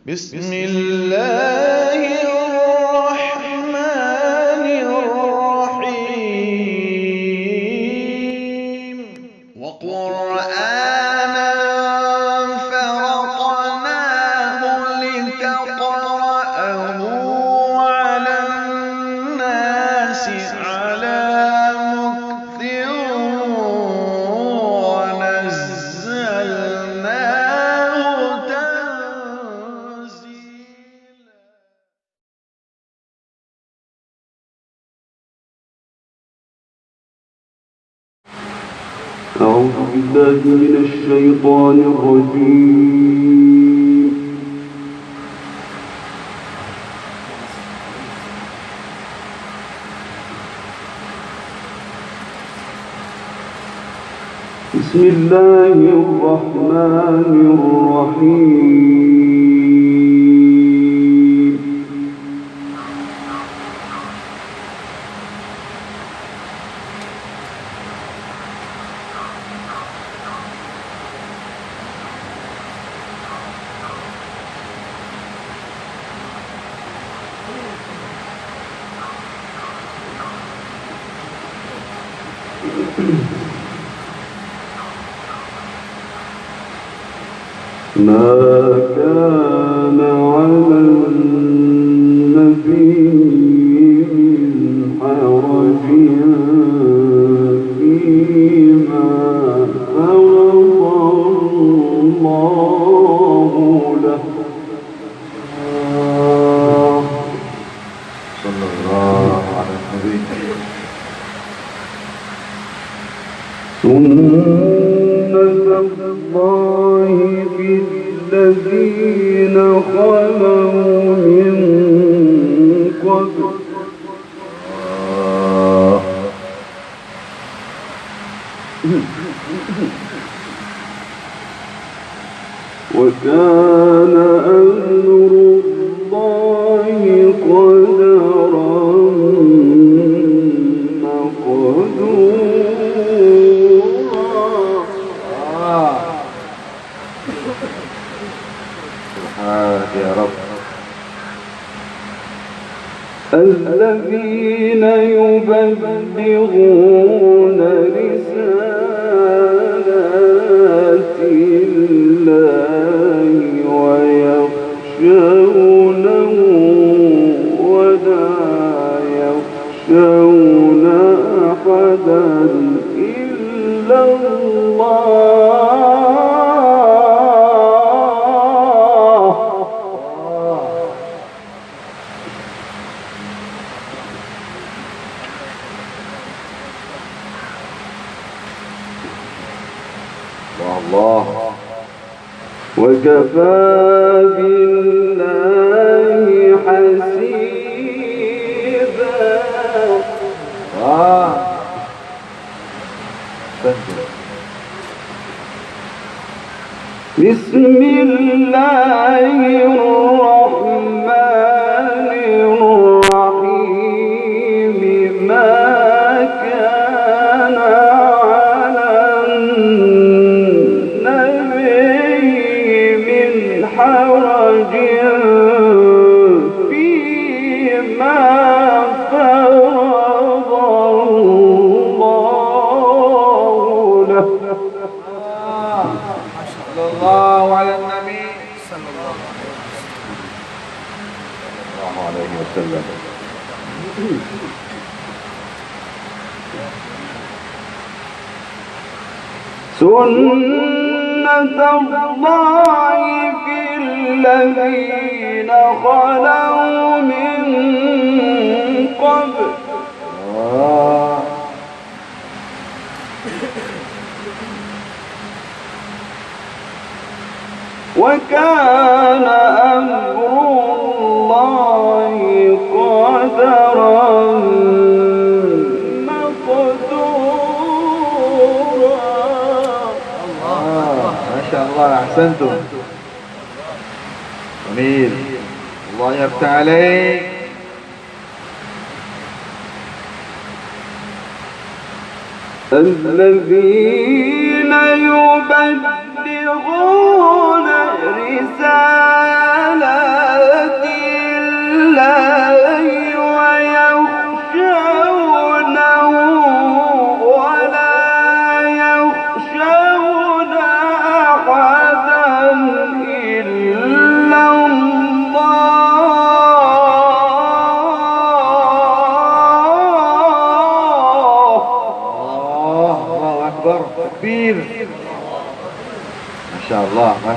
بسم الله الرحمن الرحيم وقرآنا فرقناه لتقرأه على الناس على مكث ونزلناه تنزيلا. أعوذ بالله من الشيطان الرجيم. بسم الله الرحمن الرحيم. ما كان على النبي من حرج فيما فرض الله له. صلى الله على النبي. سنة الله في الذين خلوا من قبل وكان أمر الله قدرا مقدورا. سبحانك يا رب. الذين يبلغون رسالات الله ويخشونه ولا يخشون أحدا إلا الله. الله وكفى بالله حسيبا. بسم الله الرحمن الرحيم. ما كان على النبي من حرج فيما فرض الله له. صلى الله على النبي صلى الله عليه وسلم. سنة الله في الذين خلوا من قبل وكان أمر الله قدرا مقدورا. ما شاء الله أحسنتم. جميل. الله يفتح عليك. الذين يبلغون رسالات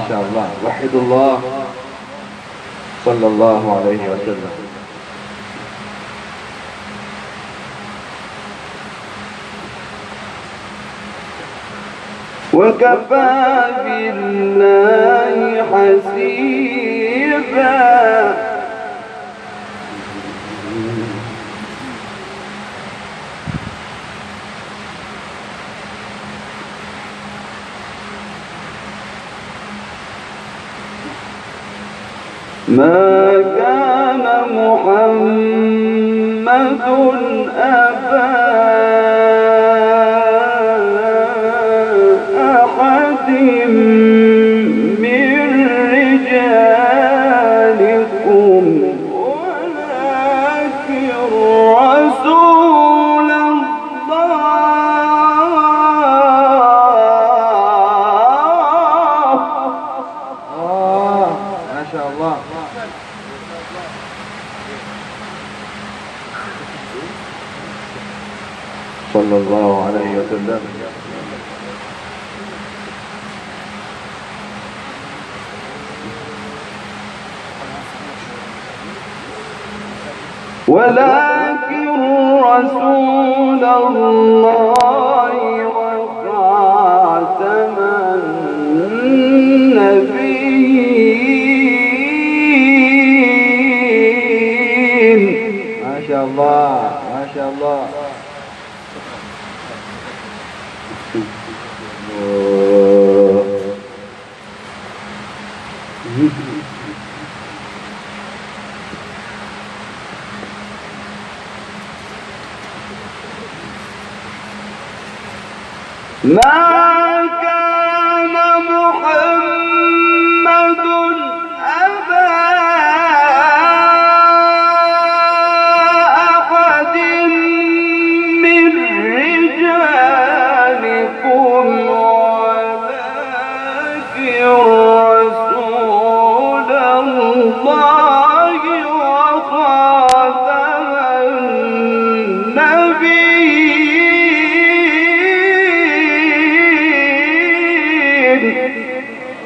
شاء الله. وحدوا الله صلى الله عليه وسلم. وكفى بالله حسيبا. ما كان محمد أبا أحد من رجالكم ولكن رسول الله. ما شاء الله. صلى الله عليه وسلم. ولكن رسول الله وخاتم النبيين. ما شاء الله. ما شاء الله. ما كان محمد أبا أحد من رجالكم ولكن رسول الله وخاتم النبيين.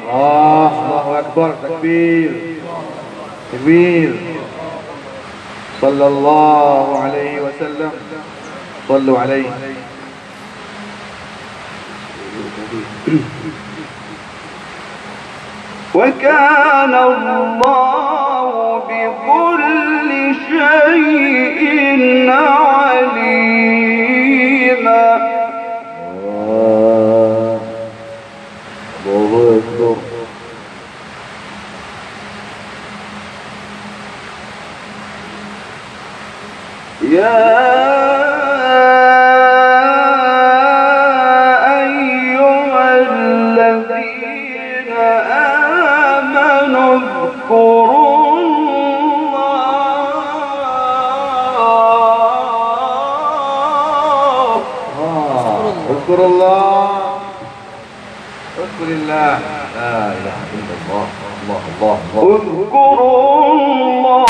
الله أكبر. تكبير تكبير. صلى الله عليه وسلم. صلوا عليه. وكان الله بكل شيء عليما. الله أكبر. يا أيها الذين آمنوا اذكروا الله. اذكر الله. اذكر الله. لا إله إلا الله. الله الله الله. اذكروا الله.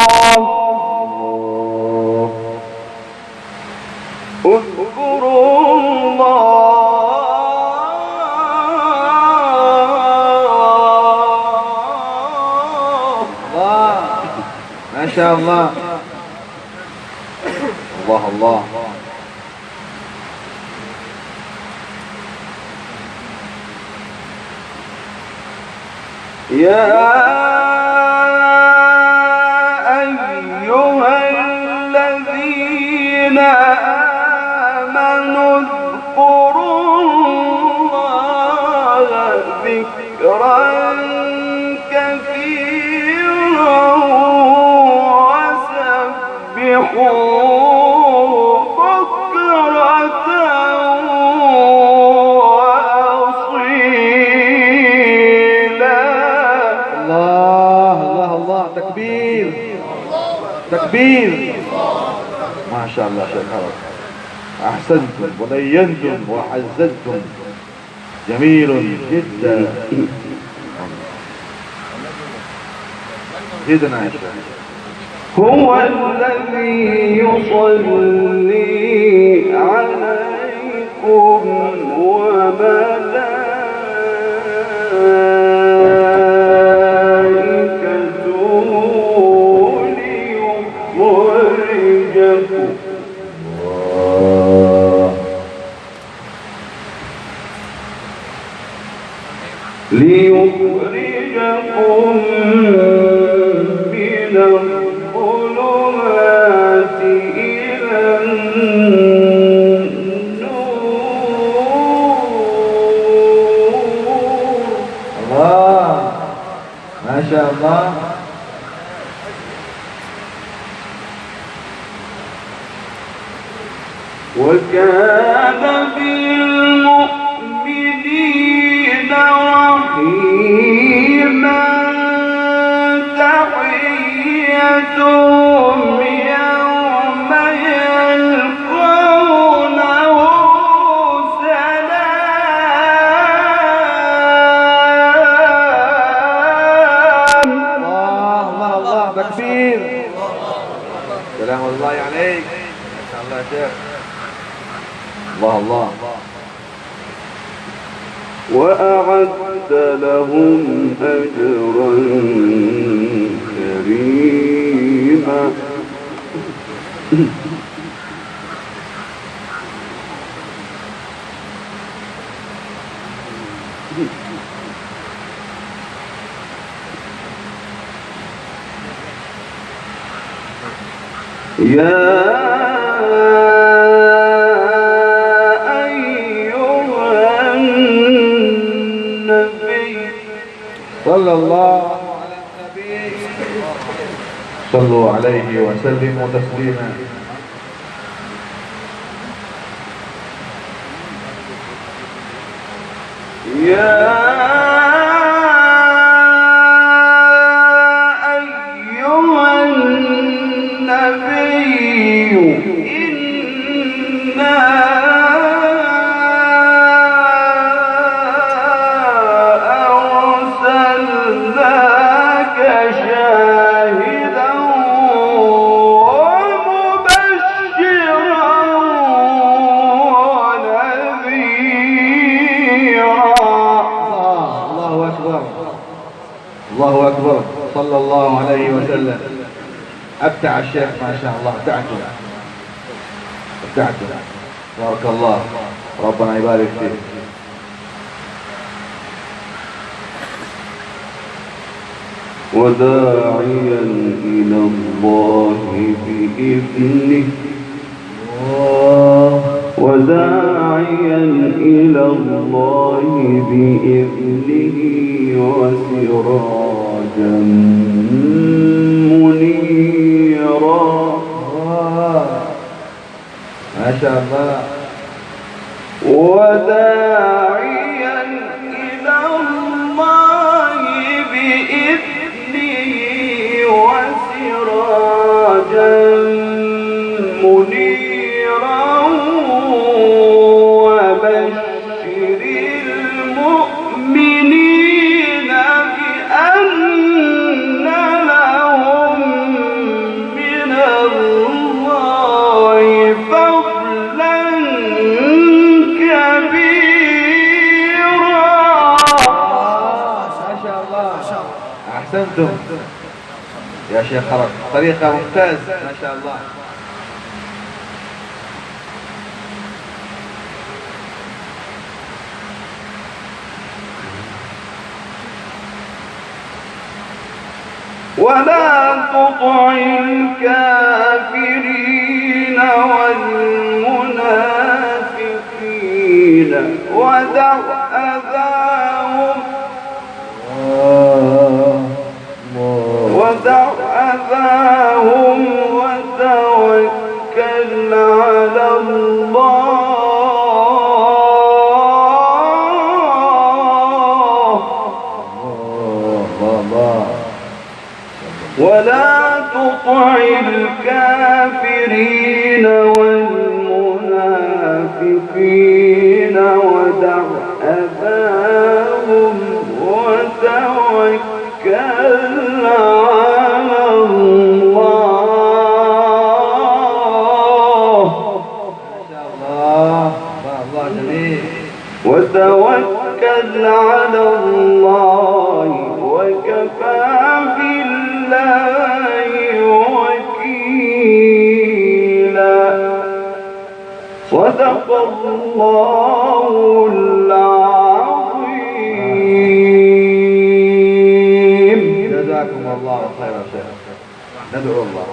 اذكروا الله. ما شاء الله. الله الله. يا أيها الذين آمنوا اذكروا الله ذكرا كثيرا وسبحوه بكرة وأصيلا. الله الله الله. تكبير تكبير. ما شاء الله. شكرا. أحسنتم ولينتم وحزنتم. جميل جدا. زدنا يا شيخ. هو الذي يصلي عليكم وملائكته وكان بالمؤمنين رحيما تحيتهم يوم يلقونه سلام. الله الله تكبير. سلام الله عليك. ما شاء الله يا شيخ. الله الله. وأعد لهم أجرا كريما. صلى الله على النبي. صلوا عليه وسلموا تسليما. يا أيها النبي إنا الله أكبر. صلى الله عليه وسلم. أبدع الشيخ ما شاء الله. أبدعته بارك الله. ربنا يبارك فيك. وداعيا إلى الله بإذنه وداعيا إلى الله بإذنه وسراجا منيرا. ما شاء الله. وداعيا إلى الله بإذنه وسراجا منيرا وبشر المؤمنين بأن لهم من الله فضلا كبيرا. ما شاء الله. أحسنتم يا شيخ حرك. طريقة ممتاز ما شاء الله. ولا تطع الكافرين والمنافقين ودع أذاهم وتوكل على الله. ولا تطع الكافرين والمنافقين ودع أذاهم وتوكل على الله. الله جميل. وتوكل على الله وكفى بالله وكيلا. صدق الله العظيم. جزاكم الله خير شيخ. ندعو الله.